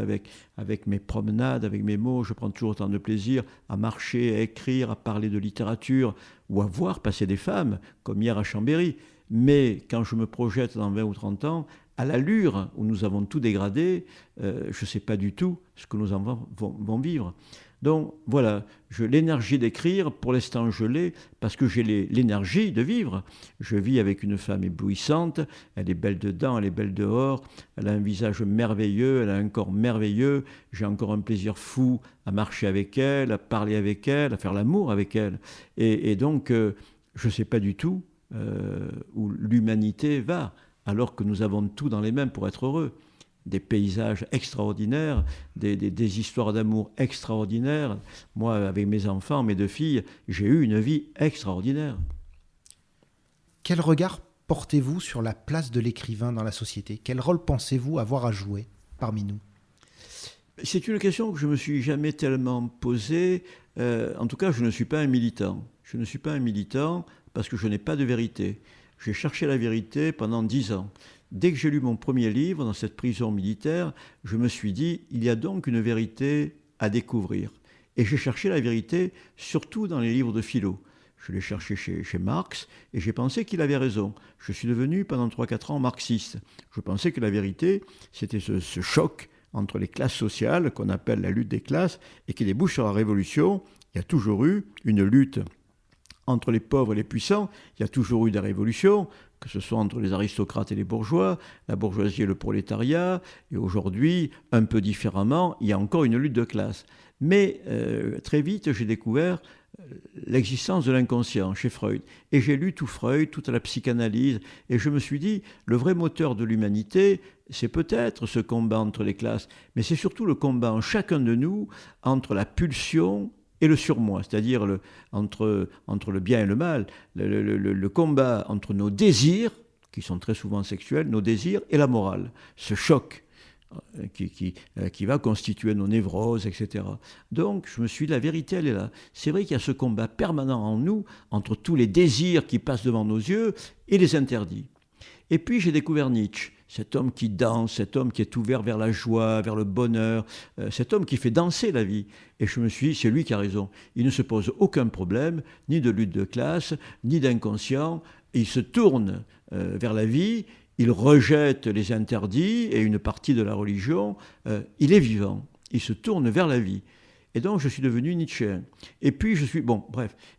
S2: avec mes promenades, avec mes mots. Je prends toujours autant de plaisir à marcher, à écrire, à parler de littérature ou à voir passer des femmes, comme hier à Chambéry. Mais quand je me projette dans 20 ou 30 ans, à l'allure où nous avons tout dégradé, je ne sais pas du tout ce que nos enfants vont vivre. Donc voilà, l'énergie d'écrire, pour l'instant je l'ai, parce que j'ai l'énergie de vivre. Je vis avec une femme éblouissante, elle est belle dedans, elle est belle dehors, elle a un visage merveilleux, elle a un corps merveilleux, j'ai encore un plaisir fou à marcher avec elle, à parler avec elle, à faire l'amour avec elle. Et donc, je ne sais pas du tout où l'humanité va, alors que nous avons tout dans les mains pour être heureux. Des paysages extraordinaires, des histoires d'amour extraordinaires. Moi, avec mes enfants, mes 2 filles, j'ai eu une vie extraordinaire.
S1: Quel regard portez-vous sur la place de l'écrivain dans la société? Quel rôle pensez-vous avoir à jouer parmi nous?
S2: C'est une question que je ne me suis jamais tellement posée. En tout cas, je ne suis pas un militant. Je ne suis pas un militant parce que je n'ai pas de vérité. J'ai cherché la vérité pendant 10 ans. Dès que j'ai lu mon premier livre, dans cette prison militaire, je me suis dit, il y a donc une vérité à découvrir. Et j'ai cherché la vérité surtout dans les livres de philo. Je l'ai cherché chez Marx et j'ai pensé qu'il avait raison. Je suis devenu pendant 3-4 ans marxiste. Je pensais que la vérité, c'était ce choc entre les classes sociales, qu'on appelle la lutte des classes, et qui débouche sur la révolution. Il y a toujours eu une lutte entre les pauvres et les puissants, il y a toujours eu des révolutions, que ce soit entre les aristocrates et les bourgeois, la bourgeoisie et le prolétariat, et aujourd'hui, un peu différemment, il y a encore une lutte de classe. Mais très vite, j'ai découvert l'existence de l'inconscient chez Freud. Et j'ai lu tout Freud, toute la psychanalyse, et je me suis dit, le vrai moteur de l'humanité, c'est peut-être ce combat entre les classes, mais c'est surtout le combat en chacun de nous entre la pulsion et le surmoi, c'est-à-dire entre le bien et le mal, le combat entre nos désirs, qui sont très souvent sexuels, nos désirs et la morale, ce choc qui va constituer nos névroses, etc. Donc, je me suis dit, la vérité, elle est là. C'est vrai qu'il y a ce combat permanent en nous, entre tous les désirs qui passent devant nos yeux et les interdits. Et puis, j'ai découvert Nietzsche, cet homme qui danse, cet homme qui est ouvert vers la joie, vers le bonheur, cet homme qui fait danser la vie. Et je me suis dit, c'est lui qui a raison. Il ne se pose aucun problème, ni de lutte de classe, ni d'inconscient. Il se tourne vers la vie, il rejette les interdits et une partie de la religion. Il est vivant, il se tourne vers la vie. Et donc, je suis devenu nietzschéen. Et puis,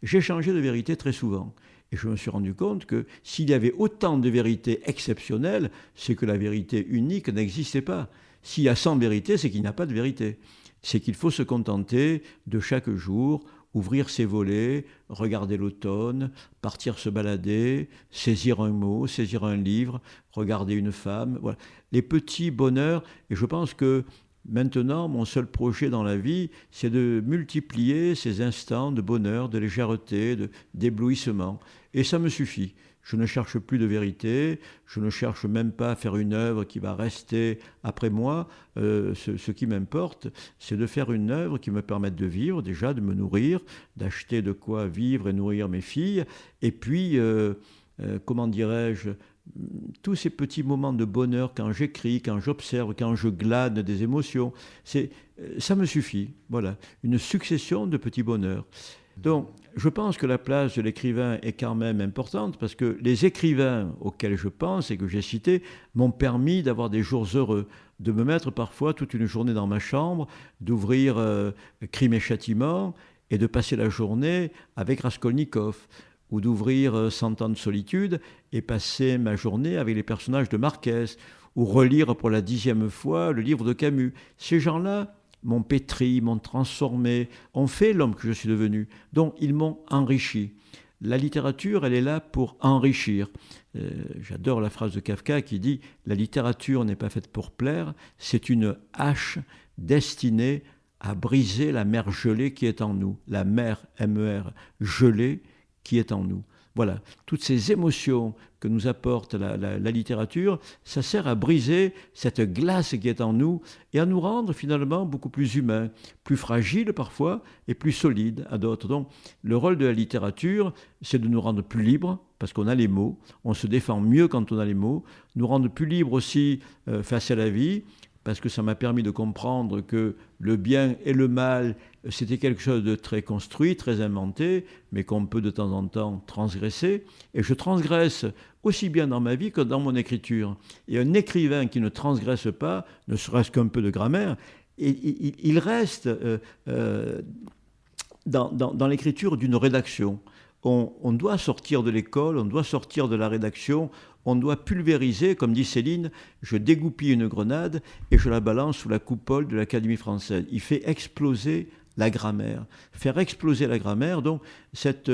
S2: j'ai changé de vérité très souvent. Et je me suis rendu compte que s'il y avait autant de vérités exceptionnelles, c'est que la vérité unique n'existait pas. S'il y a 100 vérités, c'est qu'il n'y a pas de vérité. C'est qu'il faut se contenter de chaque jour ouvrir ses volets, regarder l'automne, partir se balader, saisir un mot, saisir un livre, regarder une femme. Voilà. Les petits bonheurs, et je pense que maintenant, mon seul projet dans la vie, c'est de multiplier ces instants de bonheur, de légèreté, d'éblouissement. Et ça me suffit. Je ne cherche plus de vérité, je ne cherche même pas à faire une œuvre qui va rester après moi. Ce qui m'importe, c'est de faire une œuvre qui me permette de vivre, déjà de me nourrir, d'acheter de quoi vivre et nourrir mes filles. Et puis, comment dirais-je, tous ces petits moments de bonheur quand j'écris, quand j'observe, quand je glane des émotions, ça me suffit. Voilà, une succession de petits bonheurs. Donc, je pense que la place de l'écrivain est quand même importante parce que les écrivains auxquels je pense et que j'ai cités m'ont permis d'avoir des jours heureux, de me mettre parfois toute une journée dans ma chambre, d'ouvrir Crime et Châtiment et de passer la journée avec Raskolnikov, ou d'ouvrir Cent ans de solitude et passer ma journée avec les personnages de Marquez, ou relire pour la 10e fois le livre de Camus. Ces gens-là m'ont pétri, m'ont transformé, ont fait l'homme que je suis devenu. Donc, ils m'ont enrichi. La littérature, elle est là pour enrichir. J'adore la phrase de Kafka qui dit « La littérature n'est pas faite pour plaire, c'est une hache destinée à briser la mer gelée qui est en nous. » La mer, M-E-R, gelée, qui est en nous. Voilà, toutes ces émotions que nous apporte la littérature, ça sert à briser cette glace qui est en nous et à nous rendre finalement beaucoup plus humains, plus fragiles parfois et plus solides à d'autres. Donc le rôle de la littérature, c'est de nous rendre plus libres parce qu'on a les mots, on se défend mieux quand on a les mots, nous rendre plus libres aussi face à la vie, parce que ça m'a permis de comprendre que le bien et le mal, c'était quelque chose de très construit, très inventé, mais qu'on peut de temps en temps transgresser. Et je transgresse aussi bien dans ma vie que dans mon écriture. Et un écrivain qui ne transgresse pas, ne serait-ce qu'un peu de grammaire, il reste dans l'écriture d'une rédaction. On doit sortir de l'école, on doit sortir de la rédaction, on doit pulvériser, comme dit Céline, je dégoupille une grenade et je la balance sous la coupole de l'Académie française. Il fait exploser la grammaire. Faire exploser la grammaire, donc cette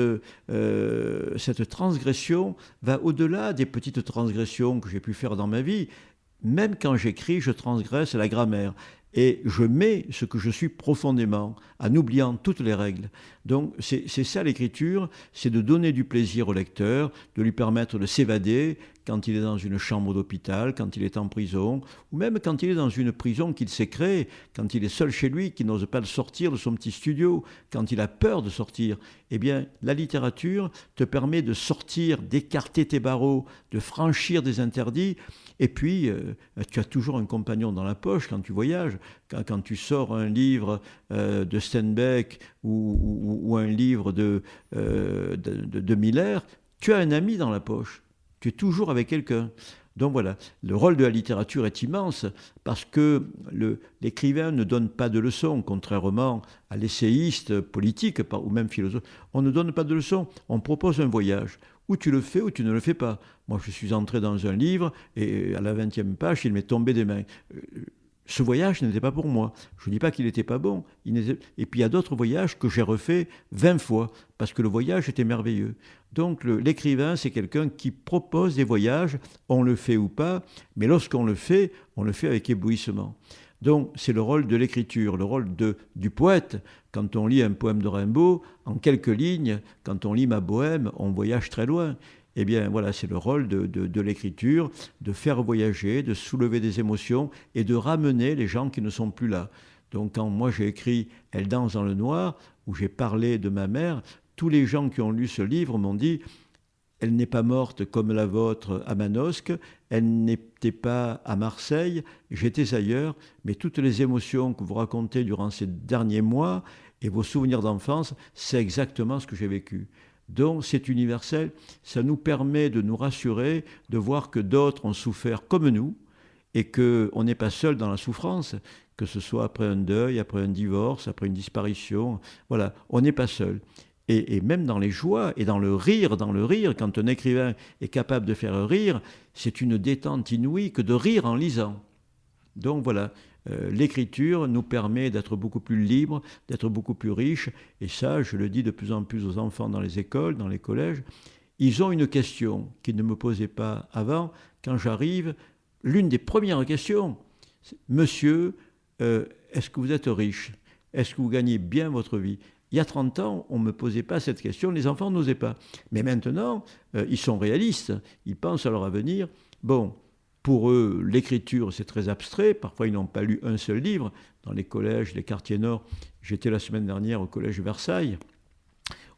S2: transgression va au-delà des petites transgressions que j'ai pu faire dans ma vie. Même quand j'écris, je transgresse la grammaire. Et je mets ce que je suis profondément, en oubliant toutes les règles. Donc c'est ça l'écriture, c'est de donner du plaisir au lecteur, de lui permettre de s'évader quand il est dans une chambre d'hôpital, quand il est en prison, ou même quand il est dans une prison qu'il s'est créée, quand il est seul chez lui, qu'il n'ose pas sortir de son petit studio, quand il a peur de sortir. Eh bien, la littérature te permet de sortir, d'écarter tes barreaux, de franchir des interdits. Et puis, tu as toujours un compagnon dans la poche quand tu voyages. Quand tu sors un livre de Steinbeck ou un livre de Miller, tu as un ami dans la poche. Tu es toujours avec quelqu'un. Donc voilà, le rôle de la littérature est immense parce que l'écrivain ne donne pas de leçons, contrairement à l'essayiste politique ou même philosophe. On ne donne pas de leçons, on propose un voyage. Ou tu le fais ou tu ne le fais pas. Moi, je suis entré dans un livre et à la 20e page, il m'est tombé des mains. Ce voyage n'était pas pour moi. Je ne dis pas qu'il n'était pas bon. Et puis il y a d'autres voyages que j'ai refaits 20 fois parce que le voyage était merveilleux. Donc l'écrivain, c'est quelqu'un qui propose des voyages, on le fait ou pas, mais lorsqu'on le fait, on le fait avec éblouissement. Donc c'est le rôle de l'écriture, le rôle du poète. Quand on lit un poème de Rimbaud, en quelques lignes, quand on lit Ma Bohème, on voyage très loin. Eh bien voilà, c'est le rôle de l'écriture, de faire voyager, de soulever des émotions et de ramener les gens qui ne sont plus là. Donc quand moi j'ai écrit Elle danse dans le noir, où j'ai parlé de ma mère, tous les gens qui ont lu ce livre m'ont dit « Elle n'est pas morte comme la vôtre à Manosque, elle n'était pas à Marseille, j'étais ailleurs, mais toutes les émotions que vous racontez durant ces derniers mois et vos souvenirs d'enfance, c'est exactement ce que j'ai vécu. » Donc c'est universel, ça nous permet de nous rassurer, de voir que d'autres ont souffert comme nous et qu'on n'est pas seul dans la souffrance, que ce soit après un deuil, après un divorce, après une disparition. Voilà, on n'est pas seul. Et même dans les joies et dans le rire, quand un écrivain est capable de faire rire, c'est une détente inouïe que de rire en lisant. Donc voilà, L'écriture nous permet d'être beaucoup plus libres, d'être beaucoup plus riches. Et ça, je le dis de plus en plus aux enfants dans les écoles, dans les collèges. Ils ont une question qu'ils ne me posaient pas avant. Quand j'arrive, l'une des premières questions, c'est, Monsieur, est-ce que vous êtes riche? Est-ce que vous gagnez bien votre vie? Il y a 30 ans, on ne me posait pas cette question, les enfants n'osaient pas. Mais maintenant, ils sont réalistes, ils pensent à leur avenir. Bon, pour eux, l'écriture, c'est très abstrait. Parfois, ils n'ont pas lu un seul livre. Dans les collèges, les quartiers nord, j'étais la semaine dernière au collège Versailles,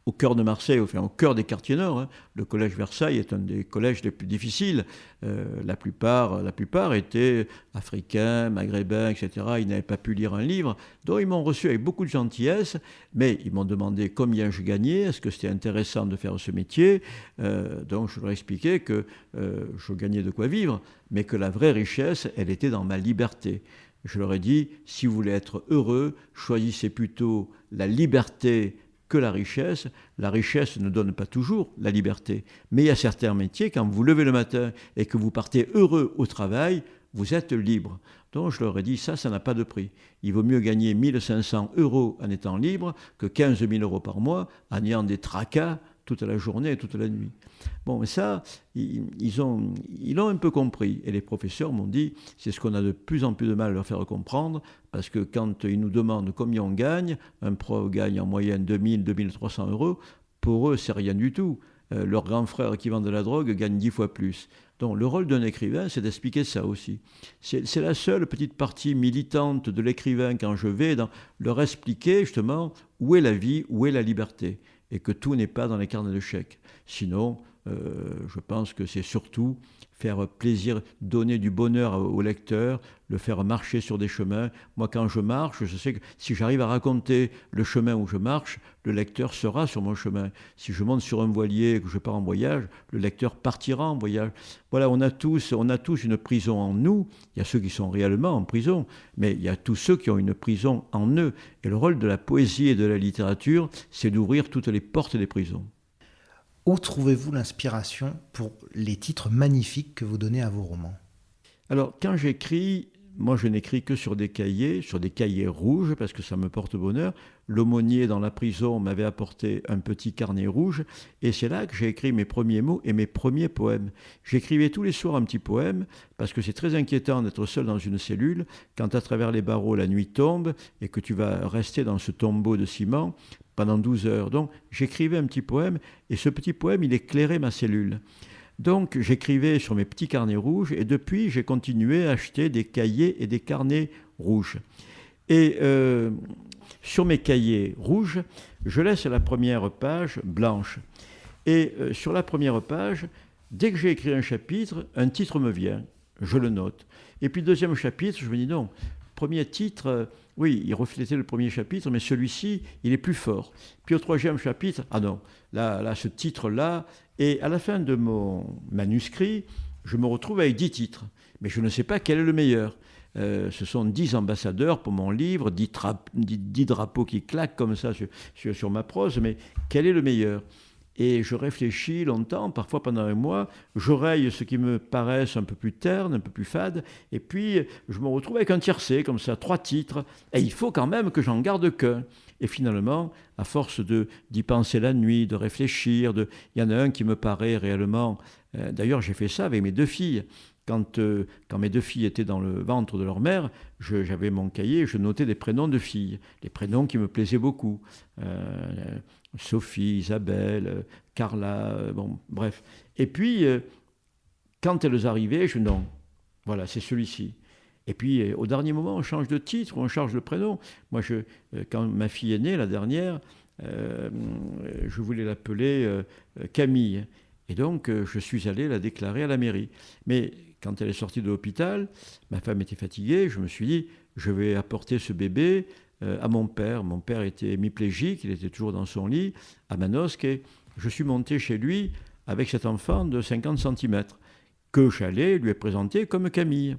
S2: au cœur de Marseille, enfin au cœur des quartiers nord. Hein. Le collège Versailles est un des collèges les plus difficiles. La plupart étaient africains, maghrébins, etc. Ils n'avaient pas pu lire un livre. Donc ils m'ont reçu avec beaucoup de gentillesse, mais ils m'ont demandé combien je gagnais, est-ce que c'était intéressant de faire ce métier. Donc je leur expliquais que je gagnais de quoi vivre, mais que la vraie richesse, elle était dans ma liberté. Je leur ai dit, si vous voulez être heureux, choisissez plutôt la liberté que la richesse. La richesse ne donne pas toujours la liberté. Mais il y a certains métiers, quand vous levez le matin et que vous partez heureux au travail, vous êtes libre. Donc je leur ai dit, ça n'a pas de prix. Il vaut mieux gagner 1 500 € en étant libre que 15 000 € par mois en ayant des tracas toute la journée et toute la nuit. Bon, mais ça, ils l'ont un peu compris. Et les professeurs m'ont dit, c'est ce qu'on a de plus en plus de mal à leur faire comprendre, parce que quand ils nous demandent combien on gagne, un prof gagne en moyenne 2 000, 2 300 €, pour eux, c'est rien du tout. Leur grand frère qui vend de la drogue gagne 10 fois plus. Donc le rôle d'un écrivain, c'est d'expliquer ça aussi. C'est la seule petite partie militante de l'écrivain quand je vais leur expliquer justement où est la vie, où est la liberté, et que tout n'est pas dans les carnets de chèques. Sinon, je pense que c'est surtout faire plaisir, donner du bonheur au lecteur, le faire marcher sur des chemins. Moi, quand je marche, je sais que si j'arrive à raconter le chemin où je marche, le lecteur sera sur mon chemin. Si je monte sur un voilier et que je pars en voyage, le lecteur partira en voyage. Voilà, on a tous une prison en nous. Il y a ceux qui sont réellement en prison, mais il y a tous ceux qui ont une prison en eux. Et le rôle de la poésie et de la littérature, c'est d'ouvrir toutes les portes des prisons.
S1: Où trouvez-vous l'inspiration pour les titres magnifiques que vous donnez à vos romans?
S2: Alors, quand j'écris, moi je n'écris que sur des cahiers rouges, parce que ça me porte bonheur. L'aumônier dans la prison m'avait apporté un petit carnet rouge, et c'est là que j'ai écrit mes premiers mots et mes premiers poèmes. J'écrivais tous les soirs un petit poème, parce que c'est très inquiétant d'être seul dans une cellule, quand à travers les barreaux la nuit tombe, et que tu vas rester dans ce tombeau de ciment pendant 12 heures. Donc j'écrivais un petit poème, et ce petit poème, il éclairait ma cellule. Donc j'écrivais sur mes petits carnets rouges, et depuis j'ai continué à acheter des cahiers et des carnets rouges. Et sur mes cahiers rouges, je laisse la première page blanche. Et sur la première page, dès que j'ai écrit un chapitre, un titre me vient, je le note. Et puis le deuxième chapitre, je me dis non, premier titre, oui, il reflétait le premier chapitre, mais celui-ci, il est plus fort. Puis au troisième chapitre, ah non, là ce titre-là, et à la fin de mon manuscrit, je me retrouve avec 10 titres, mais je ne sais pas quel est le meilleur. Ce sont 10 ambassadeurs pour mon livre, 10 drapeaux qui claquent comme ça sur ma prose, mais quel est le meilleur? Et je réfléchis longtemps, parfois pendant un mois, j'oreille ce qui me paraissent un peu plus terne, un peu plus fade, et puis je me retrouve avec un tiercé, comme ça, 3 titres, et il faut quand même que j'en garde qu'un. Et finalement, à force d'y penser la nuit, de réfléchir, il y en a un qui me paraît réellement... D'ailleurs, j'ai fait ça avec mes 2 filles. Quand mes 2 filles étaient dans le ventre de leur mère, j'avais mon cahier, je notais des prénoms de filles, des prénoms qui me plaisaient beaucoup. Sophie, Isabelle, Carla, bon, bref. Et puis, quand elles arrivaient, non, voilà, c'est celui-ci. Et puis, au dernier moment, on change de titre, on change de prénom. Moi, quand ma fille est née, la dernière, je voulais l'appeler Camille. Et donc, je suis allé la déclarer à la mairie. Mais quand elle est sortie de l'hôpital, ma femme était fatiguée, je me suis dit, je vais apporter ce bébé à mon père. Mon père était hémiplégique, il était toujours dans son lit, à Manosque, et je suis monté chez lui avec cet enfant de 50 cm, que j'allais lui présenter comme Camille.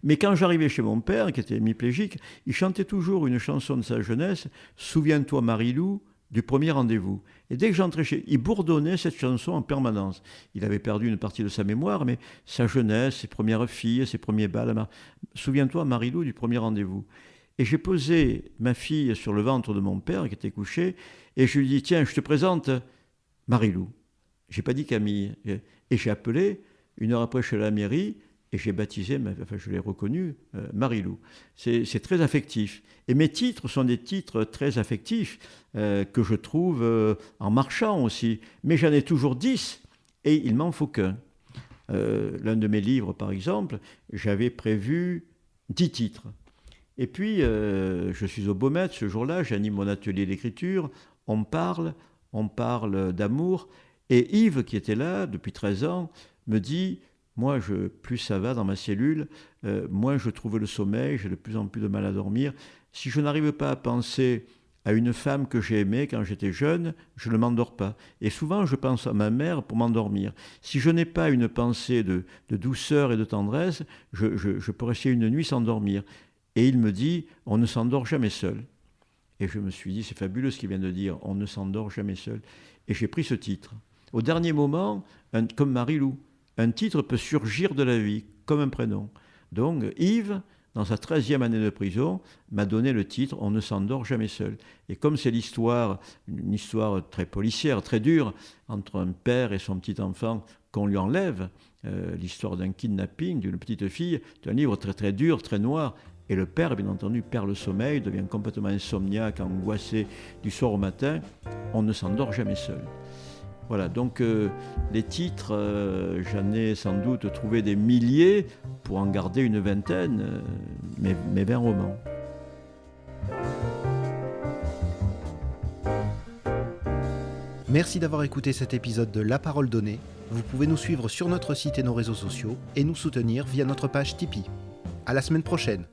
S2: Mais quand j'arrivais chez mon père, qui était hémiplégique, il chantait toujours une chanson de sa jeunesse, « Souviens-toi Marilou, du premier rendez-vous. Et dès que j'entrais chez lui, il bourdonnait cette chanson en permanence. Il avait perdu une partie de sa mémoire, mais sa jeunesse, ses premières filles, ses premiers bals. Souviens-toi, Marilou, du premier rendez-vous. Et j'ai posé ma fille sur le ventre de mon père qui était couché, et je lui dis, tiens, je te présente Marilou. J'ai pas dit Camille. Et j'ai appelé, 1 heure après, je suis à la mairie, et j'ai baptisé, je l'ai reconnu, Marilou. C'est très affectif. Et mes titres sont des titres très affectifs que je trouve en marchant aussi. Mais j'en ai toujours 10 et il m'en faut qu'un. L'un de mes livres, par exemple, j'avais prévu 10 titres. Et puis, je suis au Baumette ce jour-là, j'anime mon atelier d'écriture, on parle d'amour. Et Yves, qui était là depuis 13 ans, me dit... Moi, plus ça va dans ma cellule, moins je trouve le sommeil, j'ai de plus en plus de mal à dormir. Si je n'arrive pas à penser à une femme que j'ai aimée quand j'étais jeune, je ne m'endors pas. Et souvent, je pense à ma mère pour m'endormir. Si je n'ai pas une pensée de douceur et de tendresse, je peux rester une nuit sans dormir. Et il me dit, on ne s'endort jamais seul. Et je me suis dit, c'est fabuleux ce qu'il vient de dire, on ne s'endort jamais seul. Et j'ai pris ce titre. Au dernier moment, comme Marilou, un titre peut surgir de la vie, comme un prénom. Donc Yves, dans sa 13e année de prison, m'a donné le titre « On ne s'endort jamais seul ». Et comme c'est une histoire très policière, très dure, entre un père et son petit-enfant qu'on lui enlève, l'histoire d'un kidnapping d'une petite fille, c'est un livre très très dur, très noir. Et le père, bien entendu, perd le sommeil, devient complètement insomniaque, angoissé du soir au matin. On ne s'endort jamais seul. Voilà, donc les titres, j'en ai sans doute trouvé des milliers pour en garder une vingtaine, mes 20 romans.
S1: Merci d'avoir écouté cet épisode de La Parole Donnée. Vous pouvez nous suivre sur notre site et nos réseaux sociaux et nous soutenir via notre page Tipeee. À la semaine prochaine.